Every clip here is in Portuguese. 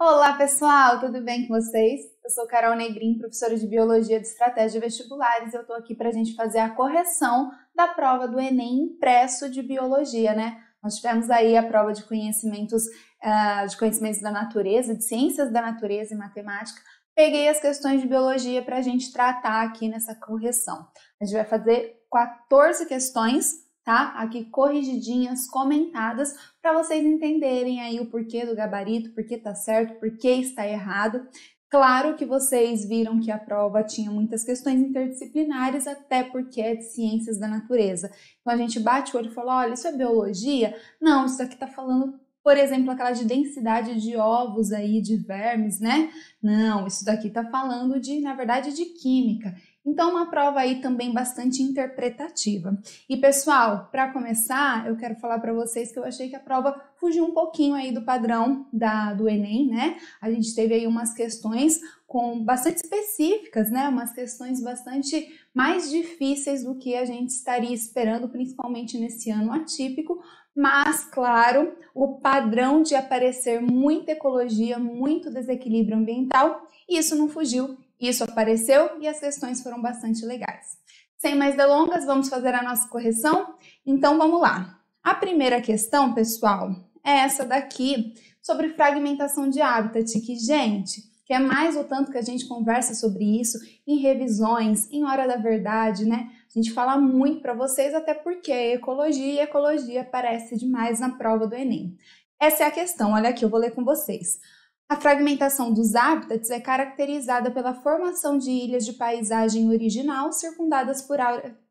Olá pessoal, tudo bem com vocês? Eu sou Carol Negrin, professora de Biologia de Estratégia Vestibulares e eu estou aqui para a gente fazer a correção da prova do Enem impresso de Biologia, né? Nós tivemos aí a prova de conhecimentos da natureza, de ciências da natureza e matemática. Peguei as questões de Biologia para a gente tratar aqui nessa correção. A gente vai fazer 14 questões, tá? Aqui corrigidinhas, comentadas, para vocês entenderem aí o porquê do gabarito, por que tá certo, por que está errado. Claro que vocês viram que a prova tinha muitas questões interdisciplinares, até porque é de ciências da natureza. Então a gente bate o olho e fala, olha, isso é biologia? Não, isso aqui tá falando, por exemplo, aquela de densidade de ovos aí, de vermes, né? Não, isso daqui tá falando na verdade, de química. Então, uma prova aí também bastante interpretativa. E, pessoal, para começar, eu quero falar para vocês que eu achei que a prova fugiu um pouquinho aí do padrão do Enem, né? A gente teve aí umas questões bastante específicas, né? Umas questões bastante mais difíceis do que a gente estaria esperando, principalmente nesse ano atípico. Mas, claro, o padrão de aparecer muita ecologia, muito desequilíbrio ambiental, isso não fugiu. Isso apareceu e as questões foram bastante legais. Sem mais delongas, vamos fazer a nossa correção? Então vamos lá. A primeira questão, pessoal, é essa daqui, sobre fragmentação de habitat, que, gente, que é mais o tanto que a gente conversa sobre isso em revisões, em hora da verdade, né? A gente fala muito para vocês, até porque ecologia aparece demais na prova do Enem. Essa é a questão, olha aqui, eu vou ler com vocês. A fragmentação dos hábitats é caracterizada pela formação de ilhas de paisagem original circundadas por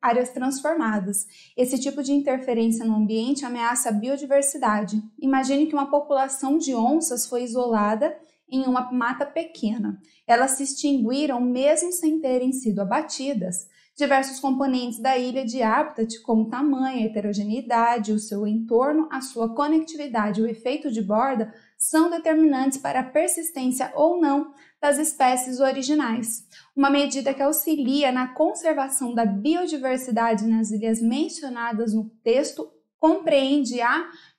áreas transformadas. Esse tipo de interferência no ambiente ameaça a biodiversidade. Imagine que uma população de onças foi isolada em uma mata pequena. Elas se extinguiram mesmo sem terem sido abatidas. Diversos componentes da ilha de habitat, como tamanho, heterogeneidade, o seu entorno, a sua conectividade e o efeito de borda, são determinantes para a persistência ou não das espécies originais. Uma medida que auxilia na conservação da biodiversidade nas ilhas mencionadas no texto compreende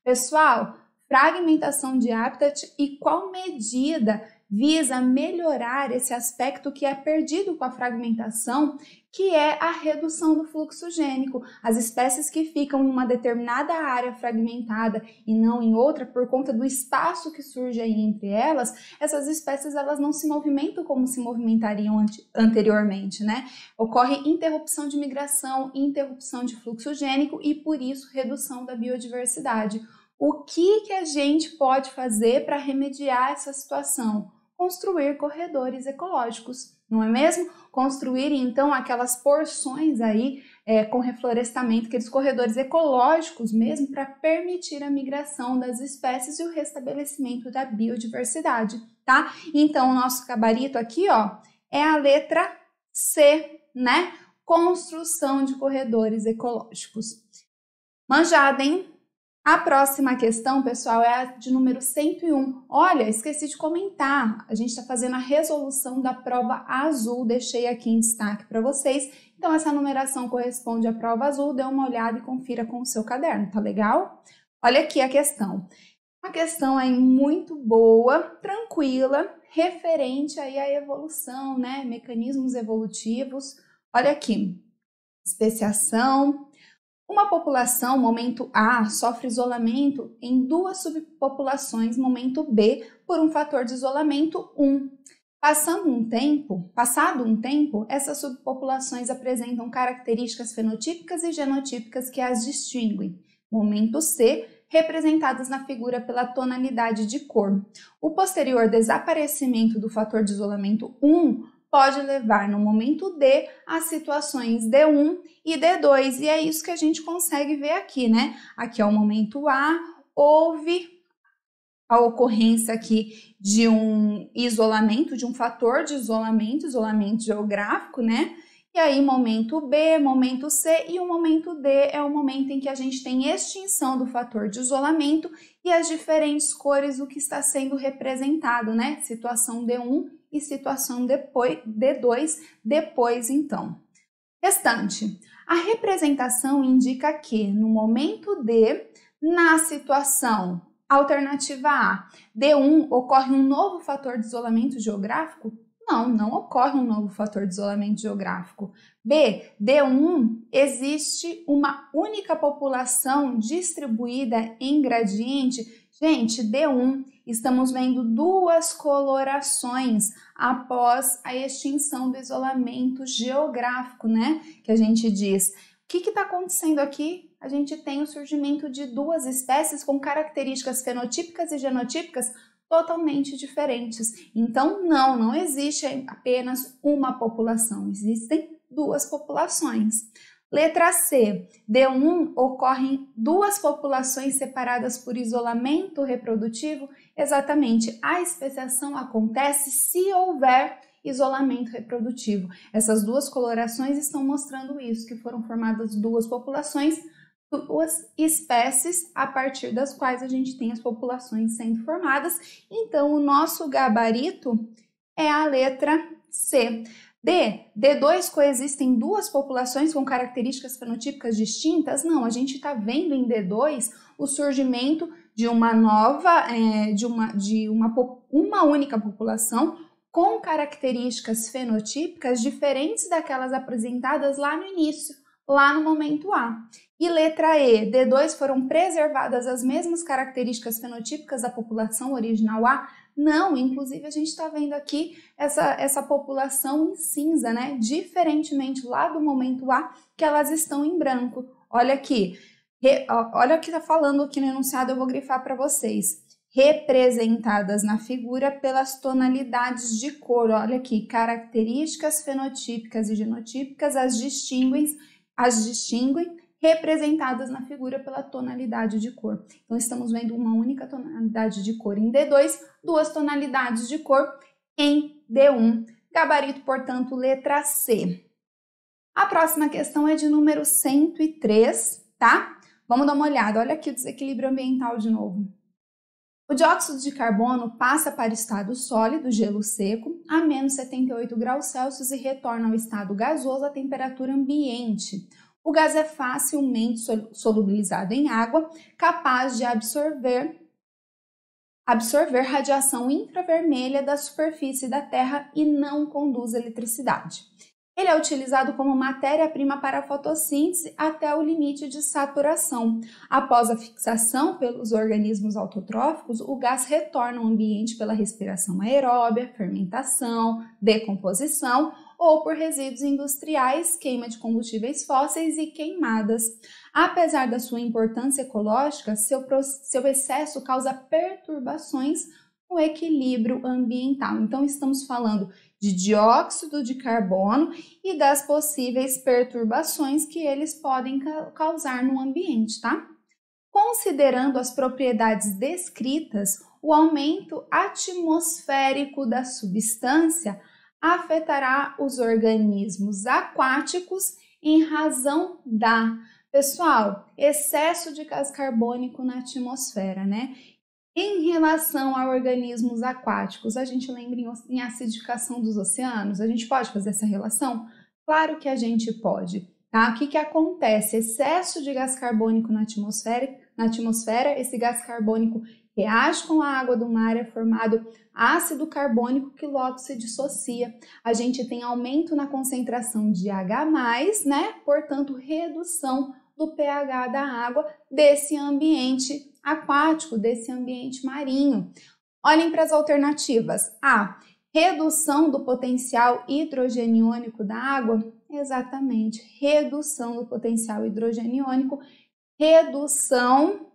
pessoal, fragmentação de habitat e qual medida visa melhorar esse aspecto que é perdido com a fragmentação, que é a redução do fluxo gênico. As espécies que ficam em uma determinada área fragmentada e não em outra, por conta do espaço que surge aí entre elas, essas espécies elas não se movimentam como se movimentariam anteriormente, né? Ocorre interrupção de migração, interrupção de fluxo gênico e, por isso, redução da biodiversidade. O que a gente pode fazer para remediar essa situação? Construir corredores ecológicos, não é mesmo? Construir, então, aquelas porções aí com reflorestamento, aqueles corredores ecológicos mesmo, para permitir a migração das espécies e o restabelecimento da biodiversidade, tá? Então, o nosso gabarito aqui, ó, é a letra C, né? Construção de corredores ecológicos. Manjada, hein? A próxima questão, pessoal, é a de número 101. Olha, esqueci de comentar, a gente está fazendo a resolução da prova azul, deixei aqui em destaque para vocês. Então, essa numeração corresponde à prova azul, dê uma olhada e confira com o seu caderno, tá legal? Olha aqui a questão. Uma questão aí muito boa, tranquila, referente aí à evolução, né? Mecanismos evolutivos. Olha aqui, especiação. Uma população, momento A, sofre isolamento em duas subpopulações, momento B, por um fator de isolamento 1. Passado um tempo, essas subpopulações apresentam características fenotípicas e genotípicas que as distinguem. Momento C, representadas na figura pela tonalidade de cor. O posterior desaparecimento do fator de isolamento 1 pode levar no momento D a situações D1 e D2, e é isso que a gente consegue ver aqui, né? Aqui é o momento A, houve a ocorrência aqui de um isolamento, de um fator de isolamento geográfico, né? E aí, momento B, momento C e o momento D é o momento em que a gente tem extinção do fator de isolamento e as diferentes cores do que está sendo representado, né? Situação D1 e situação D2, depois então. Restante, a representação indica que no momento D, na situação Alternativa A, D1, ocorre um novo fator de isolamento geográfico? Não, não ocorre um novo fator de isolamento geográfico. B, D1, existe uma única população distribuída em gradiente. Gente, D1, estamos vendo duas colorações após a extinção do isolamento geográfico, né? Que a gente diz. O que está acontecendo aqui? A gente tem o surgimento de duas espécies com características fenotípicas e genotípicas totalmente diferentes. Então, não existe apenas uma população, existem duas populações. Letra C, D1, ocorrem duas populações separadas por isolamento reprodutivo? Exatamente, a especiação acontece se houver isolamento reprodutivo. Essas duas colorações estão mostrando isso, que foram formadas duas populações, duas espécies a partir das quais a gente tem as populações sendo formadas. Então, o nosso gabarito é a letra C. D2, coexistem duas populações com características fenotípicas distintas? Não, a gente está vendo em D2 o surgimento de uma nova, uma única população com características fenotípicas diferentes daquelas apresentadas lá no início, lá no momento A. E letra E, D2, foram preservadas as mesmas características fenotípicas da população original A? Não, inclusive a gente está vendo aqui essa população em cinza, né? Diferentemente lá do momento A, que elas estão em branco. Olha aqui, olha o que está falando aqui no enunciado, eu vou grifar para vocês. Representadas na figura pelas tonalidades de cor. Olha aqui, características fenotípicas e genotípicas as distinguem representadas na figura pela tonalidade de cor. Então, estamos vendo uma única tonalidade de cor em D2, duas tonalidades de cor em D1. Gabarito, portanto, letra C. A próxima questão é de número 103, tá? Vamos dar uma olhada. Olha aqui o desequilíbrio ambiental de novo. O dióxido de carbono passa para o estado sólido, gelo seco, a menos 78 graus Celsius e retorna ao estado gasoso à temperatura ambiente. O gás é facilmente solubilizado em água, capaz de absorver radiação infravermelha da superfície da Terra e não conduz eletricidade. Ele é utilizado como matéria-prima para a fotossíntese até o limite de saturação. Após a fixação pelos organismos autotróficos, o gás retorna ao ambiente pela respiração aeróbia, fermentação, decomposição ou por resíduos industriais, queima de combustíveis fósseis e queimadas. Apesar da sua importância ecológica, seu excesso causa perturbações no equilíbrio ambiental. Então, estamos falando de dióxido de carbono e das possíveis perturbações que eles podem causar no ambiente, tá? Considerando as propriedades descritas, o aumento atmosférico da substância afetará os organismos aquáticos em razão da, pessoal, excesso de gás carbônico na atmosfera, né? Em relação a organismos aquáticos, a gente lembra em acidificação dos oceanos? A gente pode fazer essa relação? Claro que a gente pode, tá? O que acontece? Excesso de gás carbônico na atmosfera, esse gás carbônico reage com a água do mar, é formado ácido carbônico que logo se dissocia. A gente tem aumento na concentração de H+, né? Portanto, redução do pH da água desse ambiente aquático, desse ambiente marinho. Olhem para as alternativas. A, redução do potencial hidrogeniônico da água. Exatamente, redução do potencial hidrogeniônico, redução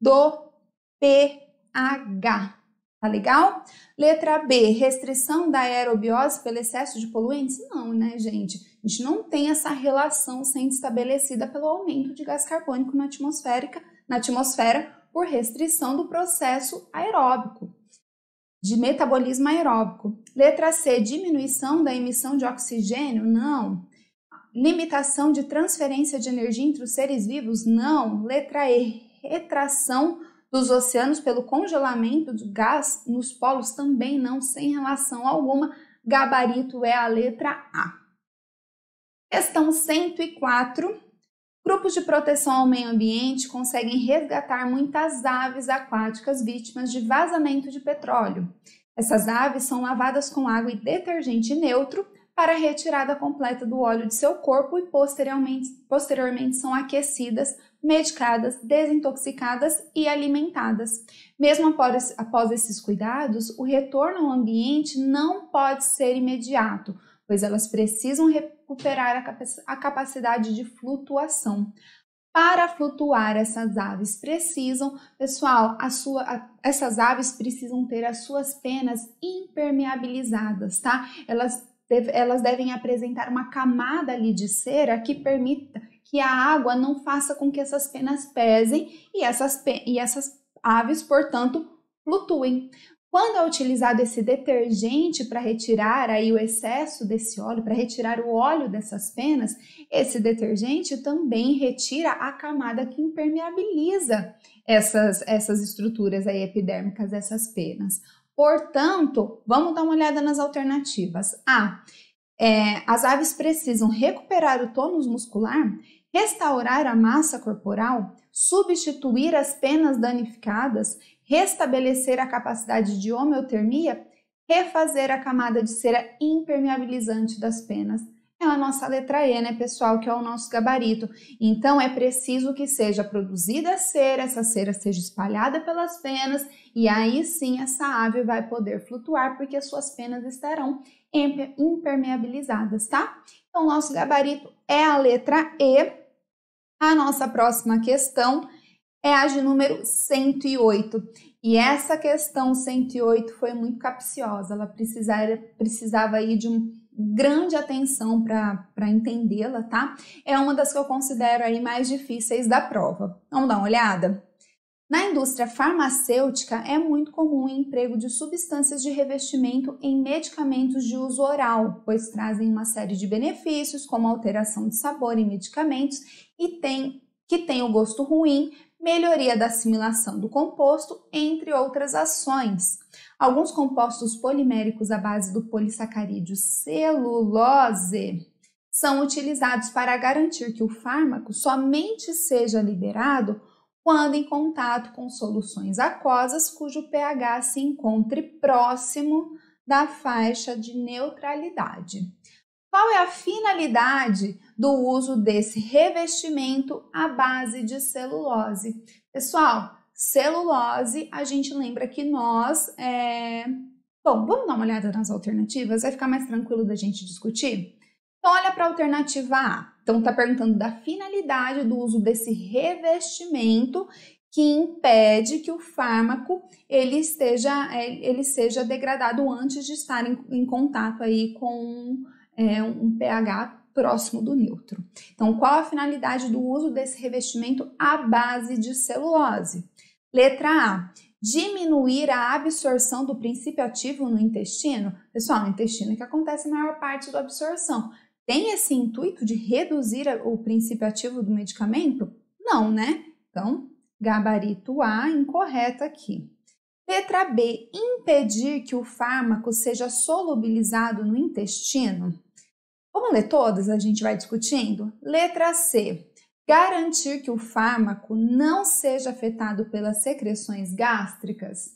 do pH. Tá legal? Letra B, restrição da aerobiose pelo excesso de poluentes? Não, né, gente? A gente não tem essa relação sendo estabelecida pelo aumento de gás carbônico na atmosfera por restrição do processo aeróbico, de metabolismo aeróbico. Letra C, diminuição da emissão de oxigênio? Não. Limitação de transferência de energia entre os seres vivos? Não. Letra E, retração dos oceanos pelo congelamento de gás nos polos? Também não, sem relação alguma. Gabarito é a letra A. Questão 104. Grupos de proteção ao meio ambiente conseguem resgatar muitas aves aquáticas vítimas de vazamento de petróleo. Essas aves são lavadas com água e detergente neutro para a retirada completa do óleo de seu corpo e posteriormente são aquecidas, medicadas, desintoxicadas e alimentadas. Mesmo após esses cuidados, o retorno ao ambiente não pode ser imediato, pois elas precisam recuperar a capacidade de flutuação. Para flutuar, essas aves precisam, pessoal, essas aves precisam ter as suas penas impermeabilizadas, tá? Elas devem apresentar uma camada ali de cera que permita que a água não faça com que essas penas pesem e essas aves, portanto, flutuem. Quando é utilizado esse detergente para retirar aí o excesso desse óleo, para retirar o óleo dessas penas, esse detergente também retira a camada que impermeabiliza essas estruturas aí epidérmicas, essas penas. Portanto, vamos dar uma olhada nas alternativas. As aves precisam recuperar o tônus muscular, restaurar a massa corporal, substituir as penas danificadas, restabelecer a capacidade de homeotermia, refazer a camada de cera impermeabilizante das penas. É a nossa letra E, né, pessoal, que é o nosso gabarito. Então, é preciso que seja produzida a cera, essa cera seja espalhada pelas penas e aí sim essa ave vai poder flutuar porque as suas penas estarão impermeabilizadas, tá? Então, o nosso gabarito é a letra E. A nossa próxima questão é a de número 108. E essa questão 108 foi muito capciosa, ela precisava aí de grande atenção para entendê-la, tá? É uma das que eu considero aí mais difíceis da prova. Vamos dar uma olhada? Na indústria farmacêutica, é muito comum o emprego de substâncias de revestimento em medicamentos de uso oral, pois trazem uma série de benefícios, como alteração de sabor em medicamentos que tem o gosto ruim, melhoria da assimilação do composto, entre outras ações. Alguns compostos poliméricos à base do polissacarídeo celulose são utilizados para garantir que o fármaco somente seja liberado quando em contato com soluções aquosas cujo pH se encontre próximo da faixa de neutralidade. Qual é a finalidade do uso desse revestimento à base de celulose? Pessoal, celulose, a gente lembra que nós... Bom, vamos dar uma olhada nas alternativas? Vai ficar mais tranquilo da gente discutir? Então, olha para a alternativa A. Então, está perguntando da finalidade do uso desse revestimento que impede que o fármaco ele seja degradado antes de estar em contato aí com um pH próximo do neutro. Então, qual a finalidade do uso desse revestimento à base de celulose? Letra A. Diminuir a absorção do princípio ativo no intestino. Pessoal, no intestino é que acontece a maior parte da absorção. Tem esse intuito de reduzir o princípio ativo do medicamento? Não, né? Então, gabarito A, incorreto aqui. Letra B, impedir que o fármaco seja solubilizado no intestino. Vamos ler todas? A gente vai discutindo. Letra C, garantir que o fármaco não seja afetado pelas secreções gástricas.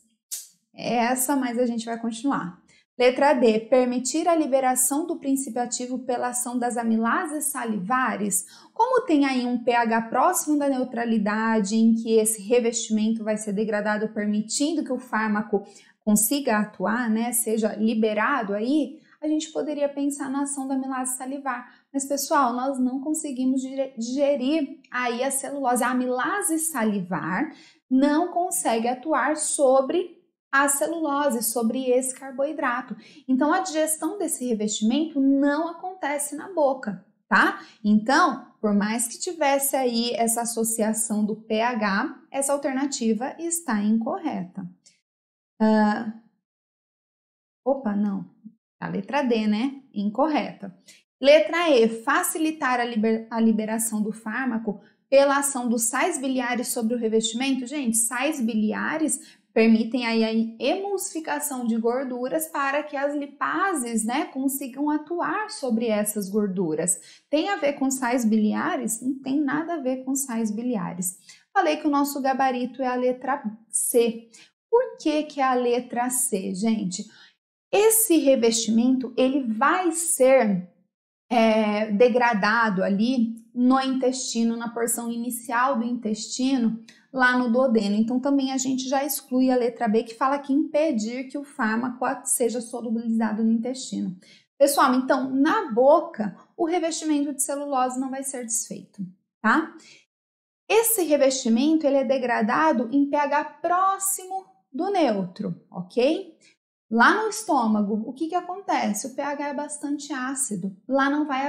É essa, mas a gente vai continuar. Letra D, permitir a liberação do princípio ativo pela ação das amilases salivares. Como tem aí um pH próximo da neutralidade, em que esse revestimento vai ser degradado, permitindo que o fármaco consiga atuar, né, seja liberado aí, a gente poderia pensar na ação da amilase salivar. Mas, pessoal, nós não conseguimos digerir aí a celulose. A amilase salivar não consegue atuar sobre a celulose, sobre esse carboidrato. Então, a digestão desse revestimento não acontece na boca, tá? Então, por mais que tivesse aí essa associação do pH, essa alternativa está incorreta. A letra D, né? Incorreta. Letra E, facilitar a liberação do fármaco pela ação dos sais biliares sobre o revestimento. Gente, sais biliares permitem aí a emulsificação de gorduras para que as lipases, né, consigam atuar sobre essas gorduras. Tem a ver com sais biliares? Não tem nada a ver com sais biliares. Falei que o nosso gabarito é a letra C. Por que que é a letra C, gente? Esse revestimento, ele vai ser degradado ali no intestino, na porção inicial do intestino, lá no duodeno. Então, também a gente já exclui a letra B, que fala que impedir que o fármaco seja solubilizado no intestino. Pessoal, então, na boca, o revestimento de celulose não vai ser desfeito, tá? Esse revestimento, ele é degradado em pH próximo do neutro, ok? Lá no estômago, o que acontece? O pH é bastante ácido. Lá não vai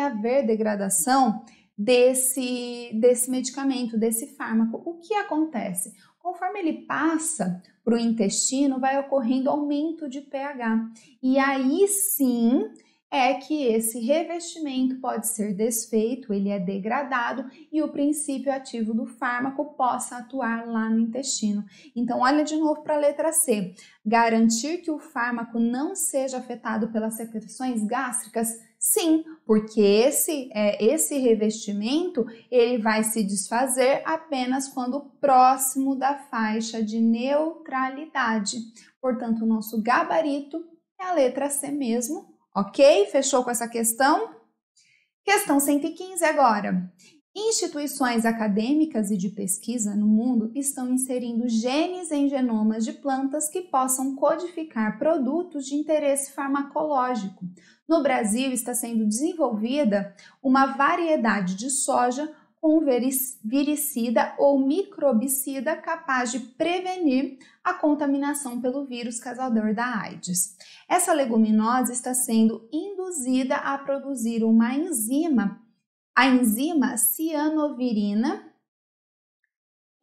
haver degradação desse medicamento, desse fármaco. O que acontece? Conforme ele passa para o intestino, vai ocorrendo aumento de pH. E aí sim é que esse revestimento pode ser desfeito, ele é degradado e o princípio ativo do fármaco possa atuar lá no intestino. Então, olha de novo para a letra C. Garantir que o fármaco não seja afetado pelas secreções gástricas? Sim, porque esse revestimento ele vai se desfazer apenas quando próximo da faixa de neutralidade. Portanto, o nosso gabarito é a letra C mesmo. Ok? Fechou com essa questão? Questão 115 agora. Instituições acadêmicas e de pesquisa no mundo estão inserindo genes em genomas de plantas que possam codificar produtos de interesse farmacológico. No Brasil está sendo desenvolvida uma variedade de soja com viricida ou microbicida capaz de prevenir a contaminação pelo vírus causador da AIDS. Essa leguminosa está sendo induzida a produzir uma enzima, a enzima cianovirina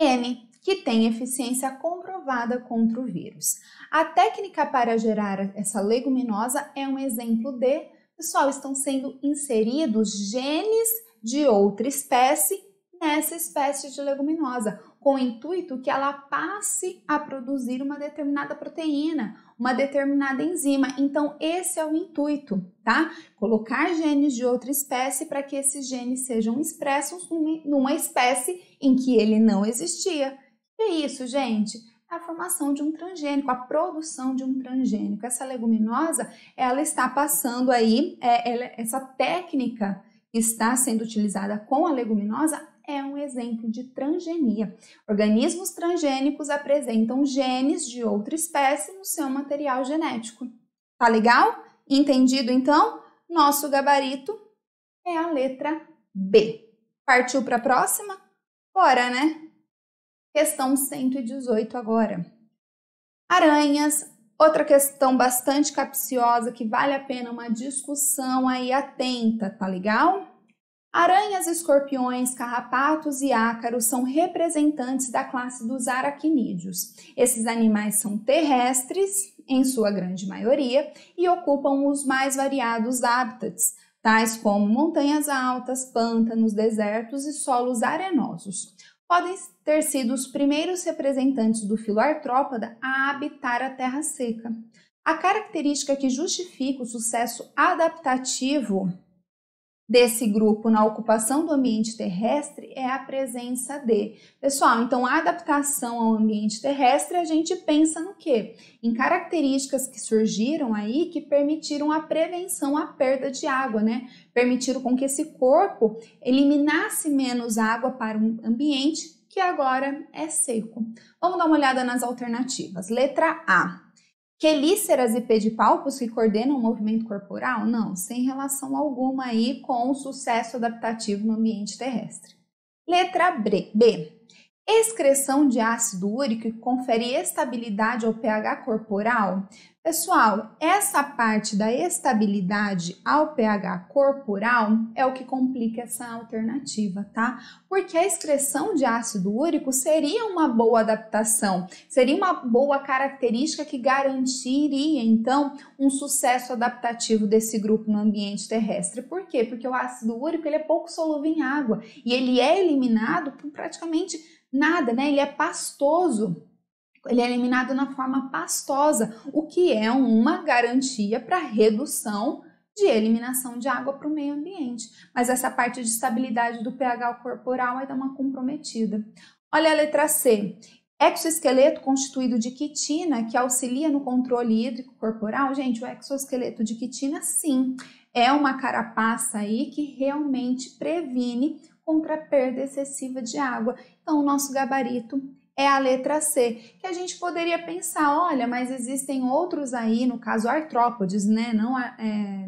N, que tem eficiência comprovada contra o vírus. A técnica para gerar essa leguminosa é um exemplo de, pessoal, estão sendo inseridos genes de outra espécie nessa espécie de leguminosa, com o intuito que ela passe a produzir uma determinada proteína, uma determinada enzima. Então, esse é o intuito, tá? Colocar genes de outra espécie para que esses genes sejam expressos numa espécie em que ele não existia. E é isso, gente. A formação de um transgênico, a produção de um transgênico. Essa leguminosa, ela está passando aí, essa técnica que está sendo utilizada com a leguminosa é um exemplo de transgenia. Organismos transgênicos apresentam genes de outra espécie no seu material genético. Tá legal? Entendido, então? Nosso gabarito é a letra B. Partiu para a próxima? Bora, né? Questão 118 agora. Aranhas, outra questão bastante capciosa que vale a pena uma discussão aí atenta, tá legal? Aranhas, escorpiões, carrapatos e ácaros são representantes da classe dos aracnídeos. Esses animais são terrestres, em sua grande maioria, e ocupam os mais variados hábitats, tais como montanhas altas, pântanos, desertos e solos arenosos. Podem ter sido os primeiros representantes do filo artrópoda a habitar a terra seca. A característica que justifica o sucesso adaptativo desse grupo na ocupação do ambiente terrestre é a presença de. Pessoal, então a adaptação ao ambiente terrestre, a gente pensa no quê? Em características que surgiram aí que permitiram a prevenção à perda de água, né? Permitiram com que esse corpo eliminasse menos água para um ambiente que agora é seco. Vamos dar uma olhada nas alternativas. Letra A. Quelíceras e pedipalpos que coordenam o movimento corporal? Não, sem relação alguma aí com o sucesso adaptativo no ambiente terrestre. Letra B. Excreção de ácido úrico que confere estabilidade ao pH corporal? Pessoal, essa parte da estabilidade ao pH corporal é o que complica essa alternativa, tá? Porque a excreção de ácido úrico seria uma boa adaptação, seria uma boa característica que garantiria, então, um sucesso adaptativo desse grupo no ambiente terrestre. Por quê? Porque o ácido úrico ele é pouco solúvel em água e ele é eliminado por praticamente nada, né? Ele é pastoso. ele é eliminado na forma pastosa, o que é uma garantia para redução de eliminação de água para o meio ambiente. Mas essa parte de estabilidade do pH corporal vai dar uma comprometida. Olha a letra C. Exoesqueleto constituído de quitina que auxilia no controle hídrico corporal. Gente, o exoesqueleto de quitina, sim, é uma carapaça aí que realmente previne contra a perda excessiva de água. Então, o nosso gabarito é a letra C, que a gente poderia pensar, olha, mas existem outros aí, no caso artrópodes, né?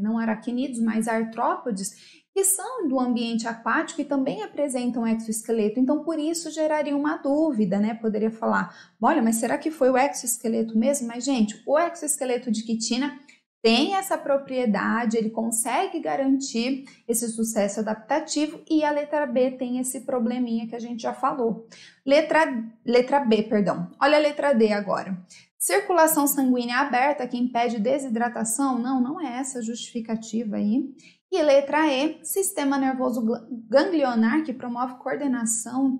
Não aracnídeos, mas artrópodes, que são do ambiente aquático e também apresentam exoesqueleto. Então, por isso geraria uma dúvida, né? Poderia falar, olha, mas será que foi o exoesqueleto mesmo? Mas, gente, o exoesqueleto de quitina tem essa propriedade, ele consegue garantir esse sucesso adaptativo e a letra B tem esse probleminha que a gente já falou. Letra B, perdão. Olha a letra D agora. Circulação sanguínea aberta que impede desidratação? Não é essa justificativa aí. E letra E, sistema nervoso ganglionar que promove coordenação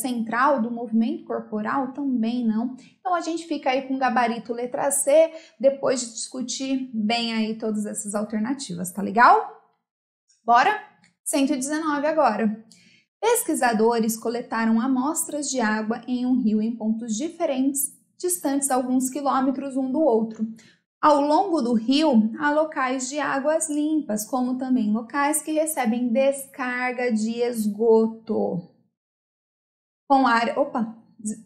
central do movimento corporal? Também não. Então a gente fica aí com o gabarito letra C, depois de discutir bem aí todas essas alternativas, tá legal? Bora? 119 agora. Pesquisadores coletaram amostras de água em um rio em pontos diferentes, distantes alguns quilômetros um do outro. Ao longo do rio, há locais de águas limpas, como também locais que recebem descarga de esgoto.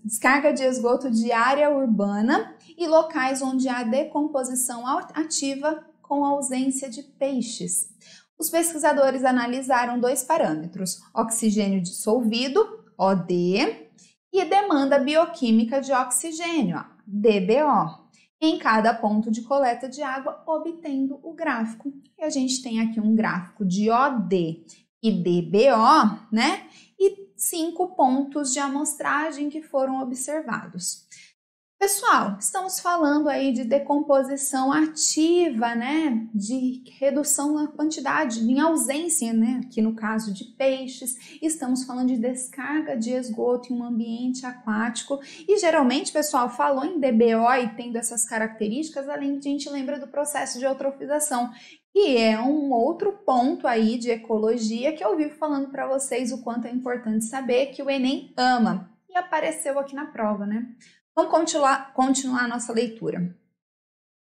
Descarga de esgoto de área urbana e locais onde há decomposição ativa com ausência de peixes. Os pesquisadores analisaram dois parâmetros, oxigênio dissolvido, OD, e demanda bioquímica de oxigênio, DBO, em cada ponto de coleta de água, obtendo o gráfico. E a gente tem aqui um gráfico de OD e DBO, né? E 5 pontos de amostragem que foram observados. Pessoal, estamos falando aí de decomposição ativa, né? De redução na quantidade, em ausência, né? Aqui no caso de peixes, estamos falando de descarga de esgoto em um ambiente aquático. E geralmente, pessoal, falou em DBO e tendo essas características, a gente lembra do processo de eutrofização, que é um outro ponto aí de ecologia que eu vivo falando para vocês o quanto é importante saber, que o Enem ama. E apareceu aqui na prova, né? Vamos continuar a nossa leitura.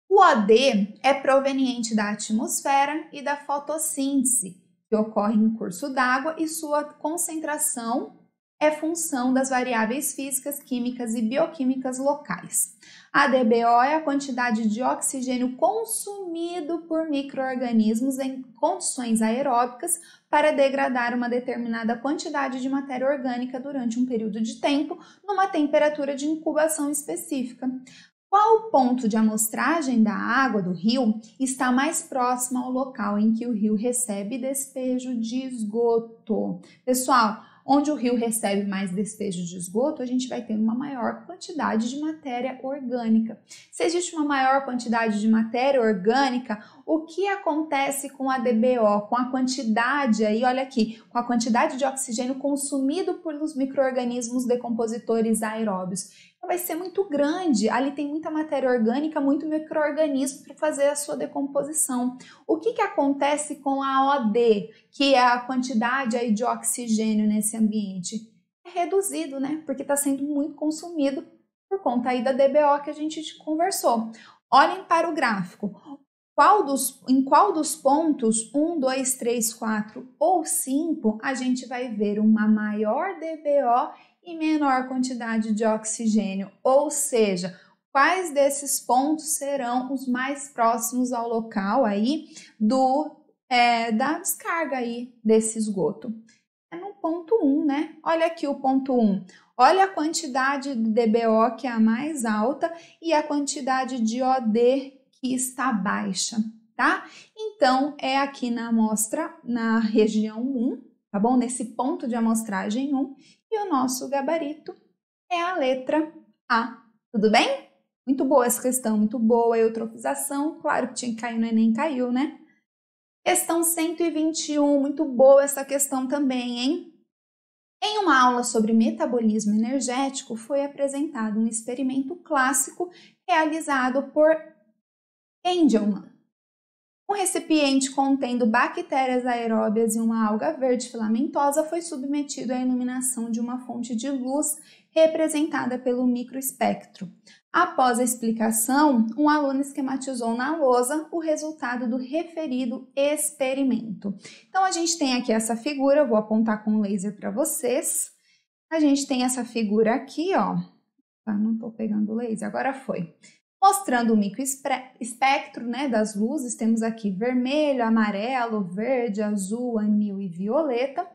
O OD é proveniente da atmosfera e da fotossíntese, que ocorre em curso d'água, e sua concentração é função das variáveis físicas, químicas e bioquímicas locais. A DBO é a quantidade de oxigênio consumido por micro-organismos em condições aeróbicas para degradar uma determinada quantidade de matéria orgânica durante um período de tempo, numa temperatura de incubação específica. Qual ponto de amostragem da água do rio está mais próximo ao local em que o rio recebe despejo de esgoto? Pessoal, onde o rio recebe mais despejo de esgoto, a gente vai ter uma maior quantidade de matéria orgânica. Se existe uma maior quantidade de matéria orgânica, o que acontece com a DBO? Com a quantidade aí, olha aqui, com a quantidade de oxigênio consumido pelos micro-organismos decompositores aeróbios. Vai ser muito grande, ali tem muita matéria orgânica, muito micro-organismo para fazer a sua decomposição. O que acontece com a OD, que é a quantidade aí de oxigênio nesse ambiente? É reduzido, né? Porque está sendo muito consumido por conta aí da DBO que a gente conversou. Olhem para o gráfico. Em qual dos pontos 1, 2, 3, 4 ou 5 a gente vai ver uma maior DBO e menor quantidade de oxigênio, ou seja, quais desses pontos serão os mais próximos ao local aí da descarga aí desse esgoto? É no ponto 1, né? Olha aqui o ponto 1. Olha a quantidade de DBO que é a mais alta e a quantidade de OD que está baixa, tá? Então, é aqui na amostra, na região 1, tá bom? Nesse ponto de amostragem 1, e o nosso gabarito é a letra A. Tudo bem? Muito boa essa questão, muito boa a eutrofização. Claro que tinha que cair no Enem, caiu, né? Questão 121, muito boa essa questão também, hein? Em uma aula sobre metabolismo energético, foi apresentado um experimento clássico realizado por Engelmann. Um recipiente contendo bactérias aeróbias e uma alga verde filamentosa foi submetido à iluminação de uma fonte de luz representada pelo microespectro. Após a explicação, um aluno esquematizou na lousa o resultado do referido experimento. Então, a gente tem aqui essa figura, eu vou apontar com o laser para vocês. A gente tem essa figura aqui, ó. Não estou pegando o laser, agora foi. Mostrando o microespectro, né, das luzes, temos aqui vermelho, amarelo, verde, azul, anil e violeta.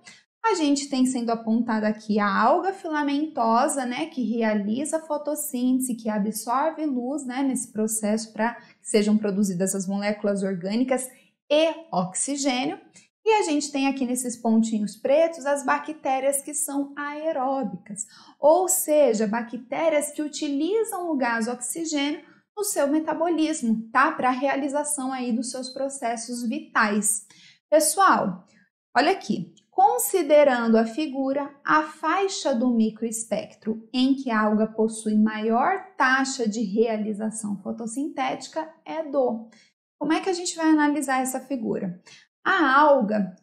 A gente tem sendo apontada aqui a alga filamentosa, né, que realiza fotossíntese, que absorve luz, né, nesse processo para que sejam produzidas as moléculas orgânicas e oxigênio. E a gente tem aqui nesses pontinhos pretos as bactérias que são aeróbicas, ou seja, bactérias que utilizam o gás oxigênio no seu metabolismo, tá? Para a realização aí dos seus processos vitais. Pessoal, olha aqui, considerando a figura, a faixa do microespectro em que a alga possui maior taxa de realização fotossintética é do. Como é que a gente vai analisar essa figura? A alga,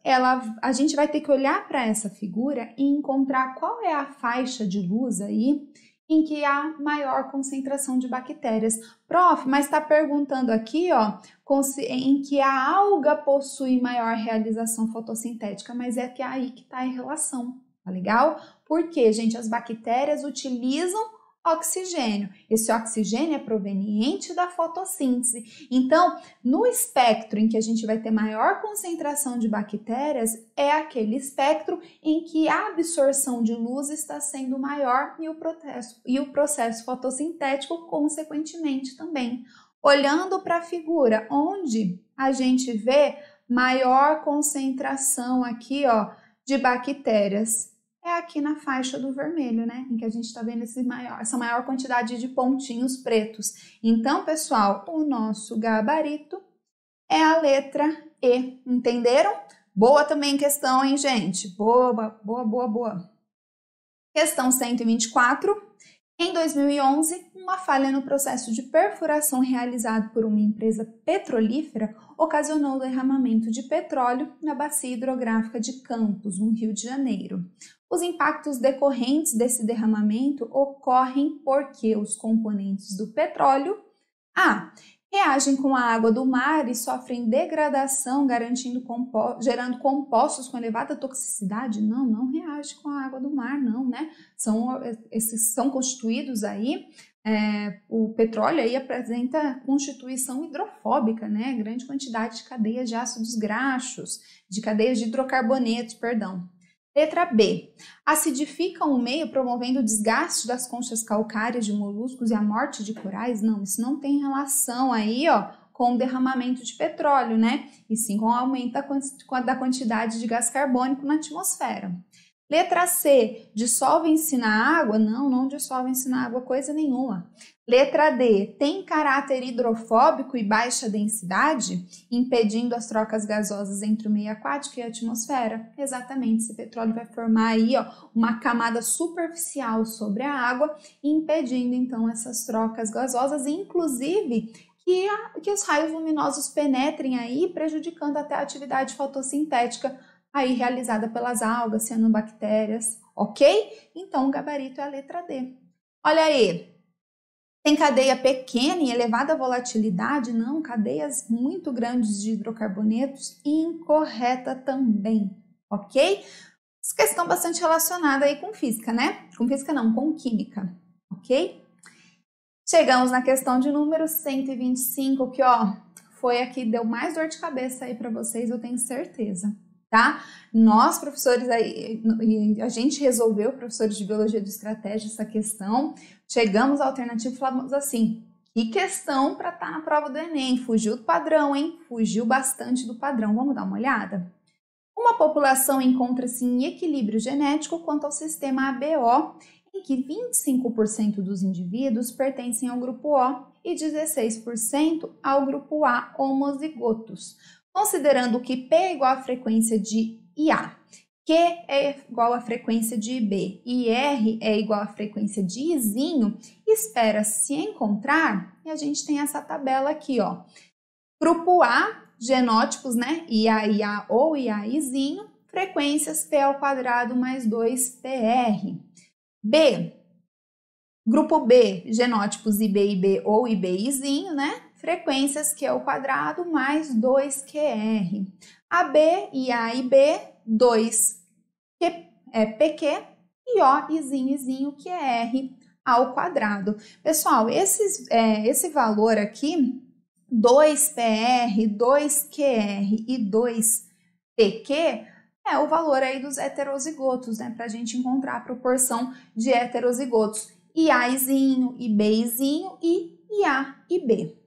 a gente vai ter que olhar para essa figura e encontrar qual é a faixa de luz aí em que há maior concentração de bactérias. Prof, mas está perguntando aqui, ó, em que a alga possui maior realização fotossintética, mas é que aí que está a relação, tá legal? Porque, gente, as bactérias utilizam oxigênio. Esse oxigênio é proveniente da fotossíntese. Então, no espectro em que a gente vai ter maior concentração de bactérias, é aquele espectro em que a absorção de luz está sendo maior e o processo fotossintético, consequentemente, também. Olhando para a figura, onde a gente vê maior concentração aqui, ó, de bactérias, é aqui na faixa do vermelho, né? Em que a gente está vendo essa maior quantidade de pontinhos pretos. Então, pessoal, o nosso gabarito é a letra E. Entenderam? Boa também questão, hein, gente? Boa, boa, boa, boa. Questão 124. Em 2011, uma falha no processo de perfuração realizado por uma empresa petrolífera ocasionou o derramamento de petróleo na bacia hidrográfica de Campos, no Rio de Janeiro. Os impactos decorrentes desse derramamento ocorrem porque os componentes do petróleo reagem com a água do mar e sofrem degradação, gerando compostos com elevada toxicidade? Não reage com a água do mar, não, né? Esses são constituídos aí, o petróleo aí apresenta constituição hidrofóbica, né? Grande quantidade de cadeias de ácidos graxos, de cadeias de hidrocarbonetos, perdão. Letra B. Acidificam o meio promovendo o desgaste das conchas calcárias de moluscos e a morte de corais? Não, isso não tem relação aí, ó, com o derramamento de petróleo, né? E sim com o aumento da quantidade de gás carbônico na atmosfera. Letra C. Dissolvem-se na água? Não dissolvem-se na água coisa nenhuma. Letra D. Tem caráter hidrofóbico e baixa densidade, impedindo as trocas gasosas entre o meio aquático e a atmosfera? Exatamente, esse petróleo vai formar aí, ó, uma camada superficial sobre a água, impedindo então essas trocas gasosas, inclusive que os raios luminosos penetrem aí, prejudicando até a atividade fotossintética aí realizada pelas algas, cianobactérias, ok? Então o gabarito é a letra D. Olha aí. Tem cadeia pequena e elevada volatilidade? Não, cadeias muito grandes de hidrocarbonetos, incorreta também, ok? Essa questão bastante relacionada aí com física, né? Com física não, com química, ok? Chegamos na questão de número 125, que ó, foi a que deu mais dor de cabeça aí para vocês, eu tenho certeza. Tá? Nós, professores, a gente resolveu, professores de Biologia de Estratégia, essa questão, chegamos à alternativa e falamos assim, que questão para estar na prova do Enem, fugiu do padrão, hein? Fugiu bastante do padrão, vamos dar uma olhada? Uma população encontra-se em equilíbrio genético quanto ao sistema ABO, em que 25% dos indivíduos pertencem ao grupo O e 16% ao grupo A homozigotos. Considerando que P é igual à frequência de IA, Q é igual à frequência de IB e R é igual à frequência de Izinho, espera se encontrar e a gente tem essa tabela aqui, ó. Grupo A, genótipos, né? IA ou IAIzinho, frequências P ao quadrado mais 2PR. B, grupo B, genótipos IB ou IBIzinho, né? Frequências Q ao quadrado mais 2QR. AB, IA e B, 2 PQ e O, Izinho, que é R ao quadrado. Pessoal, esse valor aqui, 2PR, 2QR e 2PQ, é o valor aí dos heterozigotos, né? Para a gente encontrar a proporção de heterozigotos. IAzinho, IBzinho e IA e B.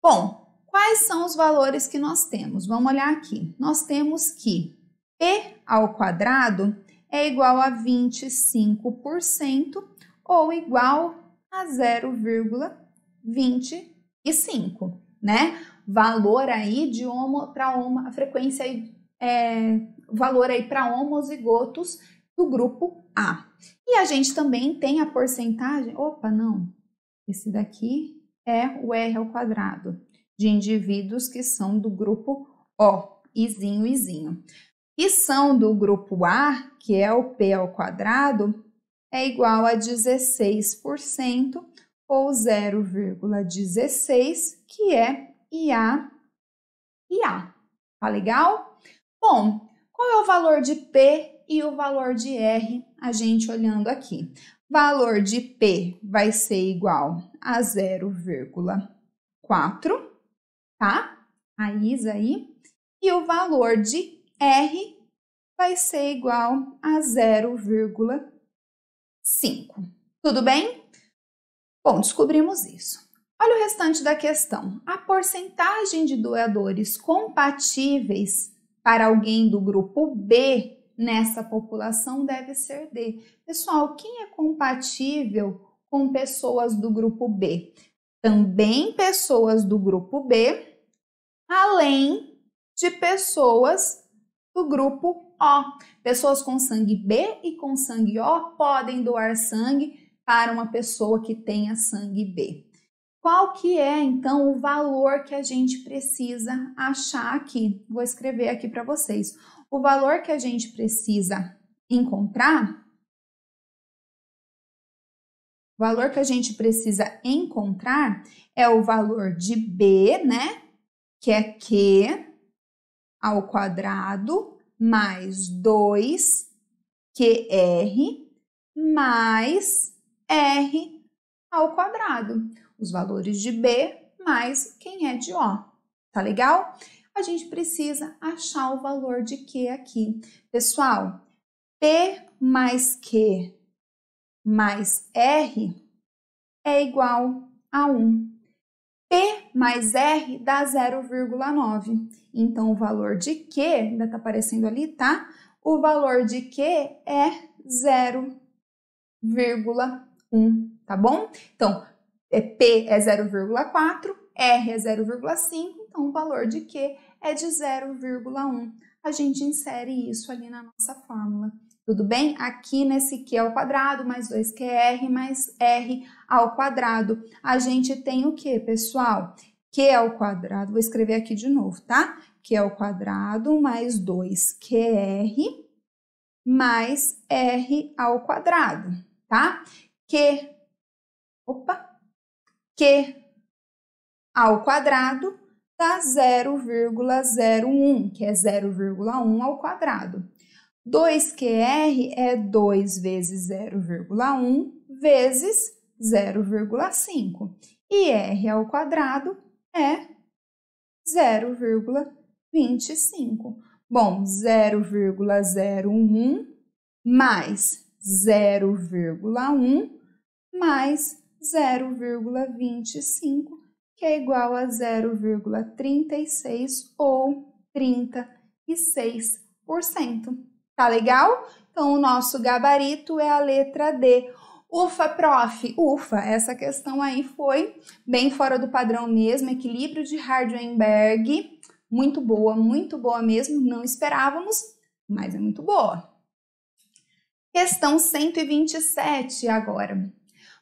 Bom, quais são os valores que nós temos? Vamos olhar aqui. Nós temos que P ao quadrado é igual a 25% ou igual a 0,25, né? Valor aí de a frequência valor aí para homozigotos do grupo A. E a gente também tem a porcentagem, esse daqui é o R ao quadrado, de indivíduos que são do grupo O, Izinho. E são do grupo A, que é o P ao quadrado, é igual a 16% ou 0,16, que é IA e A. Tá legal? Bom, qual é o valor de P e o valor de R, a gente olhando aqui? Valor de P vai ser igual a 0,4, tá? A ISA aí. E o valor de R vai ser igual a 0,5. Tudo bem? Bom, descobrimos isso. Olha o restante da questão. A porcentagem de doadores compatíveis para alguém do grupo B nessa população deve ser D. Pessoal, quem é compatível com pessoas do grupo B? Também pessoas do grupo B, além de pessoas do grupo O. Pessoas com sangue B e com sangue O podem doar sangue para uma pessoa que tenha sangue B. Qual que é, então, o valor que a gente precisa achar aqui? Vou escrever aqui para vocês. O valor que a gente precisa encontrar, é o valor de B, né? Que é Q ao quadrado mais 2QR mais R ao quadrado. Os valores de B mais quem é de O. Tá legal? A gente precisa achar o valor de Q aqui. Pessoal, P mais Q mais R é igual a 1. P mais R dá 0,9. Então, o valor de Q, ainda tá aparecendo ali, tá? O valor de Q é 0,1, tá bom? Então, P é 0,4, R é 0,5, então o valor de Q é de 0,1. A gente insere isso ali na nossa fórmula. Tudo bem? Aqui nesse Q ao quadrado, mais 2QR, mais R ao quadrado. A gente tem o quê, pessoal? Q ao quadrado, vou escrever aqui de novo, tá? Q ao quadrado mais 2QR mais R ao quadrado, tá? Q ao quadrado dá 0,01, que é 0,1 ao quadrado. 2QR é 2 vezes 0,1 vezes 0,5. E R ao quadrado é 0,25. Bom, 0,01 mais 0,1 mais 0,25, que é igual a 0,36 ou 36%. Tá legal? Então, o nosso gabarito é a letra D. Ufa, prof! Ufa, essa questão aí foi bem fora do padrão mesmo, equilíbrio de Hardt-Weinberg, muito boa mesmo, não esperávamos, mas é muito boa. Questão 127 agora.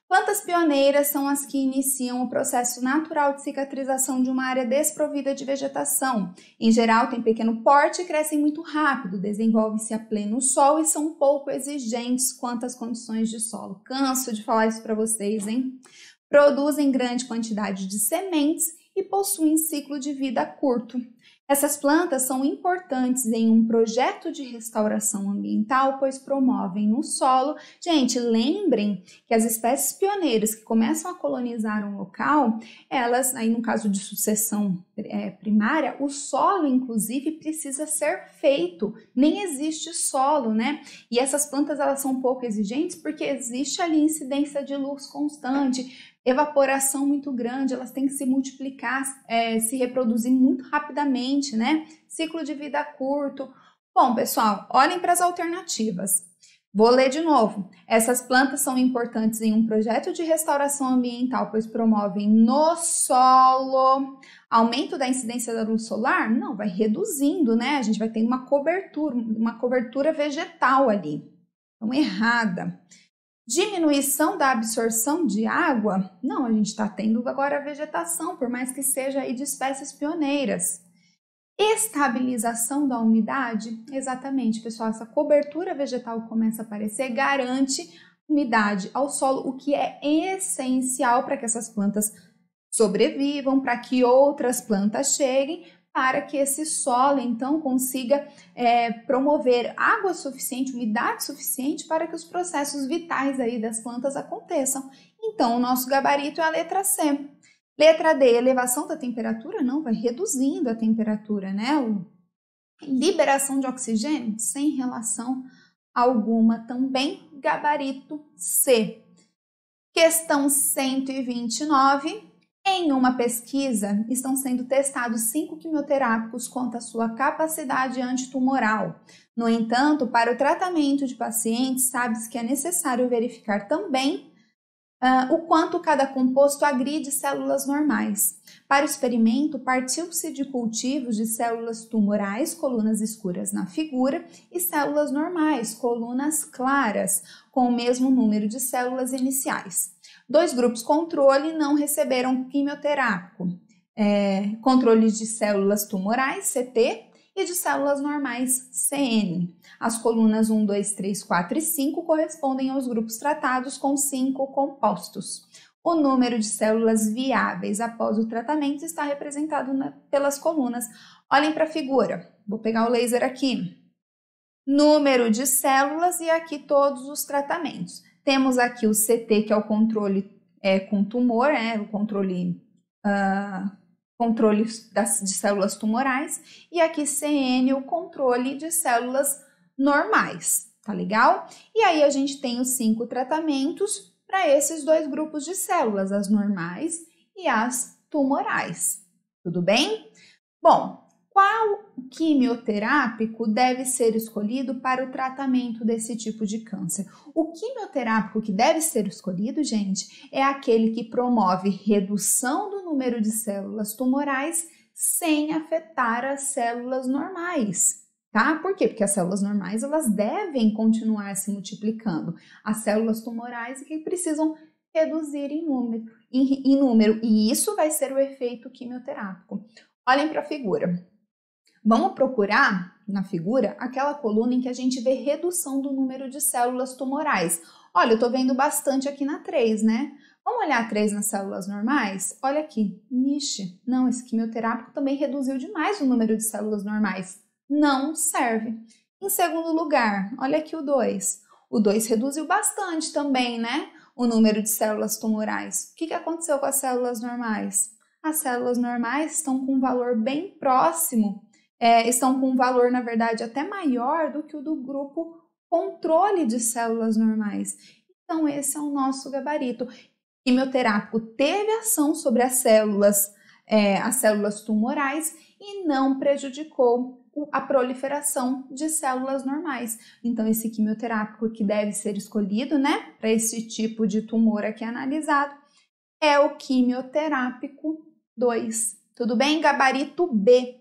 Plantas pioneiras são as que iniciam o processo natural de cicatrização de uma área desprovida de vegetação. Em geral, têm pequeno porte e crescem muito rápido, desenvolvem-se a pleno sol e são pouco exigentes quanto às condições de solo. Canso de falar isso para vocês, hein? Produzem grande quantidade de sementes e possuem ciclo de vida curto. Essas plantas são importantes em um projeto de restauração ambiental, pois promovem no solo. Gente, lembrem que as espécies pioneiras que começam a colonizar um local, elas, aí no caso de sucessão primária, o solo, inclusive, precisa ser feito. Nem existe solo, né? E essas plantas, elas são pouco exigentes porque existe ali incidência de luz constante, evaporação muito grande, elas têm que se multiplicar, se reproduzir muito rapidamente, né? Ciclo de vida curto. Bom, pessoal, olhem para as alternativas. Vou ler de novo. Essas plantas são importantes em um projeto de restauração ambiental, pois promovem no solo aumento da incidência da luz solar? Não, vai reduzindo, né? A gente vai ter uma cobertura vegetal ali. Então, errada. Diminuição da absorção de água? Não, a gente está tendo agora a vegetação, por mais que seja aí de espécies pioneiras. Estabilização da umidade? Exatamente, pessoal, essa cobertura vegetal começa a aparecer, garante umidade ao solo, o que é essencial para que essas plantas sobrevivam, para que outras plantas cheguem, para que esse solo, então, consiga promover água suficiente, umidade suficiente para que os processos vitais aí das plantas aconteçam. Então, o nosso gabarito é a letra C. Letra D, elevação da temperatura? Não, vai reduzindo a temperatura, né? Liberação de oxigênio? Sem relação alguma também. Gabarito C. Questão 129. Em uma pesquisa, estão sendo testados 5 quimioterápicos quanto à sua capacidade antitumoral. No entanto, para o tratamento de pacientes, sabe-se que é necessário verificar também o quanto cada composto agride células normais. Para o experimento, partiu-se de cultivos de células tumorais, colunas escuras na figura, e células normais, colunas claras, com o mesmo número de células iniciais. 2 grupos controle não receberam quimioterápico, controles de células tumorais, CT, e de células normais, CN. As colunas 1, 2, 3, 4 e 5 correspondem aos grupos tratados com 5 compostos. O número de células viáveis após o tratamento está representado pelas colunas. Olhem para a figura, vou pegar o laser aqui. Número de células e aqui todos os tratamentos. Temos aqui o CT, que é o controle com tumor, o controle de células tumorais, e aqui CN, o controle de células normais, tá legal? E aí a gente tem os 5 tratamentos para esses 2 grupos de células, as normais e as tumorais, tudo bem? Bom, qual quimioterápico deve ser escolhido para o tratamento desse tipo de câncer? O quimioterápico que deve ser escolhido, gente, é aquele que promove redução do número de células tumorais sem afetar as células normais, tá? Por quê? Porque as células normais, elas devem continuar se multiplicando. As células tumorais é que precisam reduzir em número, e isso vai ser o efeito quimioterápico. Olhem para a figura. Vamos procurar na figura aquela coluna em que a gente vê redução do número de células tumorais. Olha, eu tô vendo bastante aqui na 3, né? Vamos olhar a 3 nas células normais? Olha aqui, niche. Não, esse quimioterápico também reduziu demais o número de células normais. Não serve. Em segundo lugar, olha aqui o 2. O 2 reduziu bastante também, né? O número de células tumorais. O que aconteceu com as células normais? As células normais estão com um valor bem próximo, estão com um valor, na verdade, até maior do que o do grupo controle de células normais. Então, esse é o nosso gabarito. Quimioterápico teve ação sobre as células tumorais e não prejudicou a proliferação de células normais. Então, esse quimioterápico que deve ser escolhido, né, para esse tipo de tumor aqui analisado, é o quimioterápico 2. Tudo bem? Gabarito B.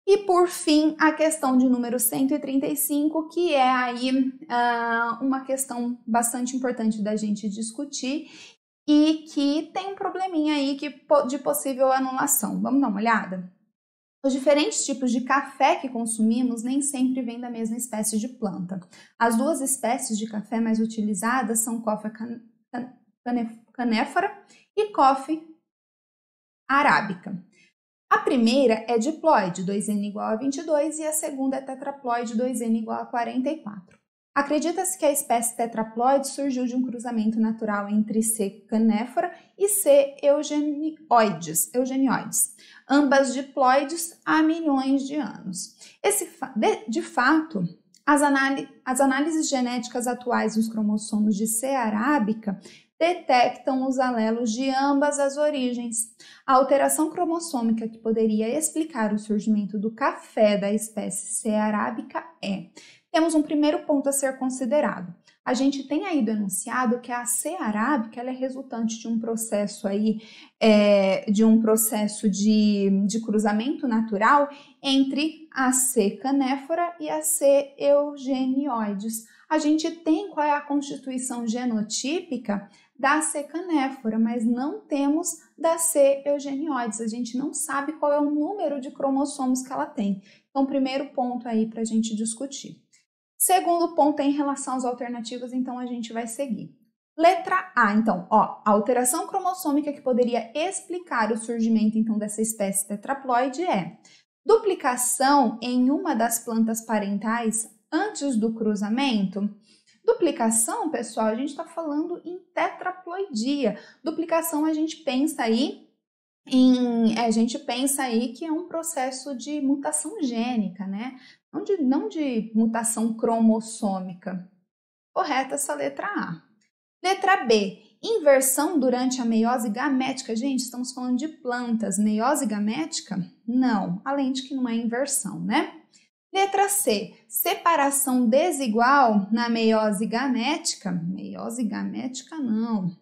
E por fim, a questão de número 135, que é aí uma questão bastante importante da gente discutir e que tem um probleminha aí de possível anulação. Vamos dar uma olhada? Os diferentes tipos de café que consumimos nem sempre vêm da mesma espécie de planta. As duas espécies de café mais utilizadas são Coffea canephora e Coffea arábica. A primeira é diploide, 2N igual a 22, e a segunda é tetraploide, 2N igual a 44. Acredita-se que a espécie tetraploide surgiu de um cruzamento natural entre C. canephora e C. eugenioides, ambas diploides há milhões de anos. De fato, as análises genéticas atuais dos cromossomos de C. arábica detectam os alelos de ambas as origens. A alteração cromossômica que poderia explicar o surgimento do café da espécie C. arábica é: temos um primeiro ponto a ser considerado. A gente tem aí denunciado que a C. arábica ela é resultante de um processo aí, de cruzamento natural entre a C. canephora e a C. eugenioides. A gente tem qual é a constituição genotípica da C. canephora, mas não temos da C. eugenioides. A gente não sabe qual é o número de cromossomos que ela tem. Então, primeiro ponto aí para a gente discutir. Segundo ponto é em relação às alternativas, então a gente vai seguir. Letra A, então, a alteração cromossômica que poderia explicar o surgimento, então, dessa espécie tetraploide é duplicação em uma das plantas parentais antes do cruzamento. Duplicação, pessoal, a gente está falando em tetraploidia. Duplicação a gente pensa aí que é um processo de mutação gênica, né? Não de mutação cromossômica. Correta essa letra A. Letra B, inversão durante a meiose gamética. Gente, estamos falando de plantas. Meiose gamética? Não, além de que não é inversão, né? Letra C, separação desigual na meiose gamética. Meiose gamética não.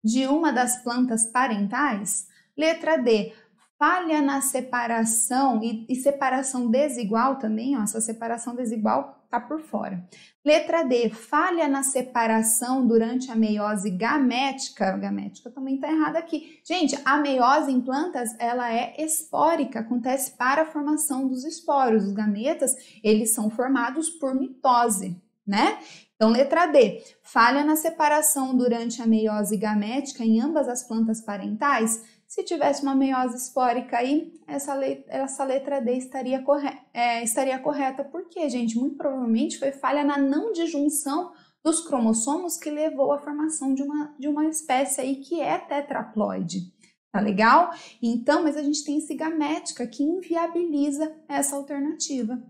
De uma das plantas parentais. Letra D, falha na separação e separação desigual também, ó, essa separação desigual tá por fora. Letra D, falha na separação durante a meiose gamética. Gamética também tá errada aqui. Gente, a meiose em plantas, ela é espórica, acontece para a formação dos esporos. Os gametas, eles são formados por mitose, né? Então, letra D, falha na separação durante a meiose gamética em ambas as plantas parentais. Se tivesse uma meiose espórica aí, essa letra D estaria correta. Por quê, gente? Muito provavelmente foi falha na não disjunção dos cromossomos que levou à formação de uma espécie aí que é tetraploide. Tá legal? Então, mas a gente tem esse gamética que inviabiliza essa alternativa.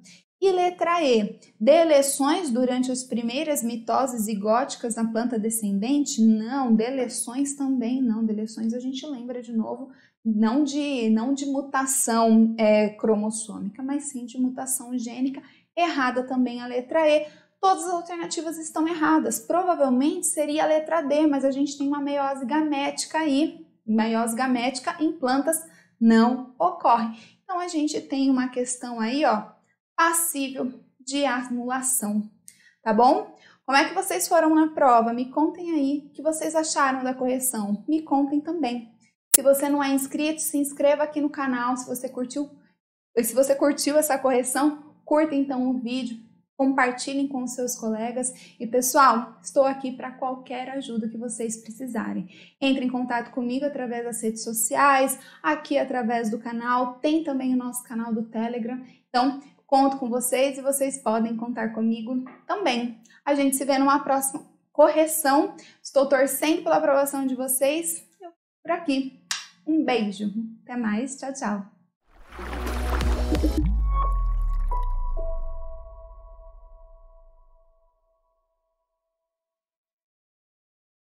E letra E, deleções durante as primeiras mitoses zigóticas na planta descendente? Não, deleções também não. Deleções a gente lembra de novo, não de mutação cromossômica, mas sim de mutação gênica. Errada também a letra E. Todas as alternativas estão erradas. Provavelmente seria a letra D, mas a gente tem uma meiose gamética aí. Meiose gamética em plantas não ocorre. Então a gente tem uma questão aí, ó, passível de anulação, tá bom? Como é que vocês foram na prova? Me contem aí o que vocês acharam da correção. Me contem também. Se você não é inscrito, se inscreva aqui no canal. Se você curtiu essa correção, curta então o vídeo, compartilhem com os seus colegas. E pessoal, estou aqui para qualquer ajuda que vocês precisarem. Entre em contato comigo através das redes sociais, aqui através do canal, tem também o nosso canal do Telegram. Então, conto com vocês e vocês podem contar comigo também. A gente se vê numa próxima correção. Estou torcendo pela aprovação de vocês. Eu por aqui. Um beijo. Até mais. Tchau, tchau.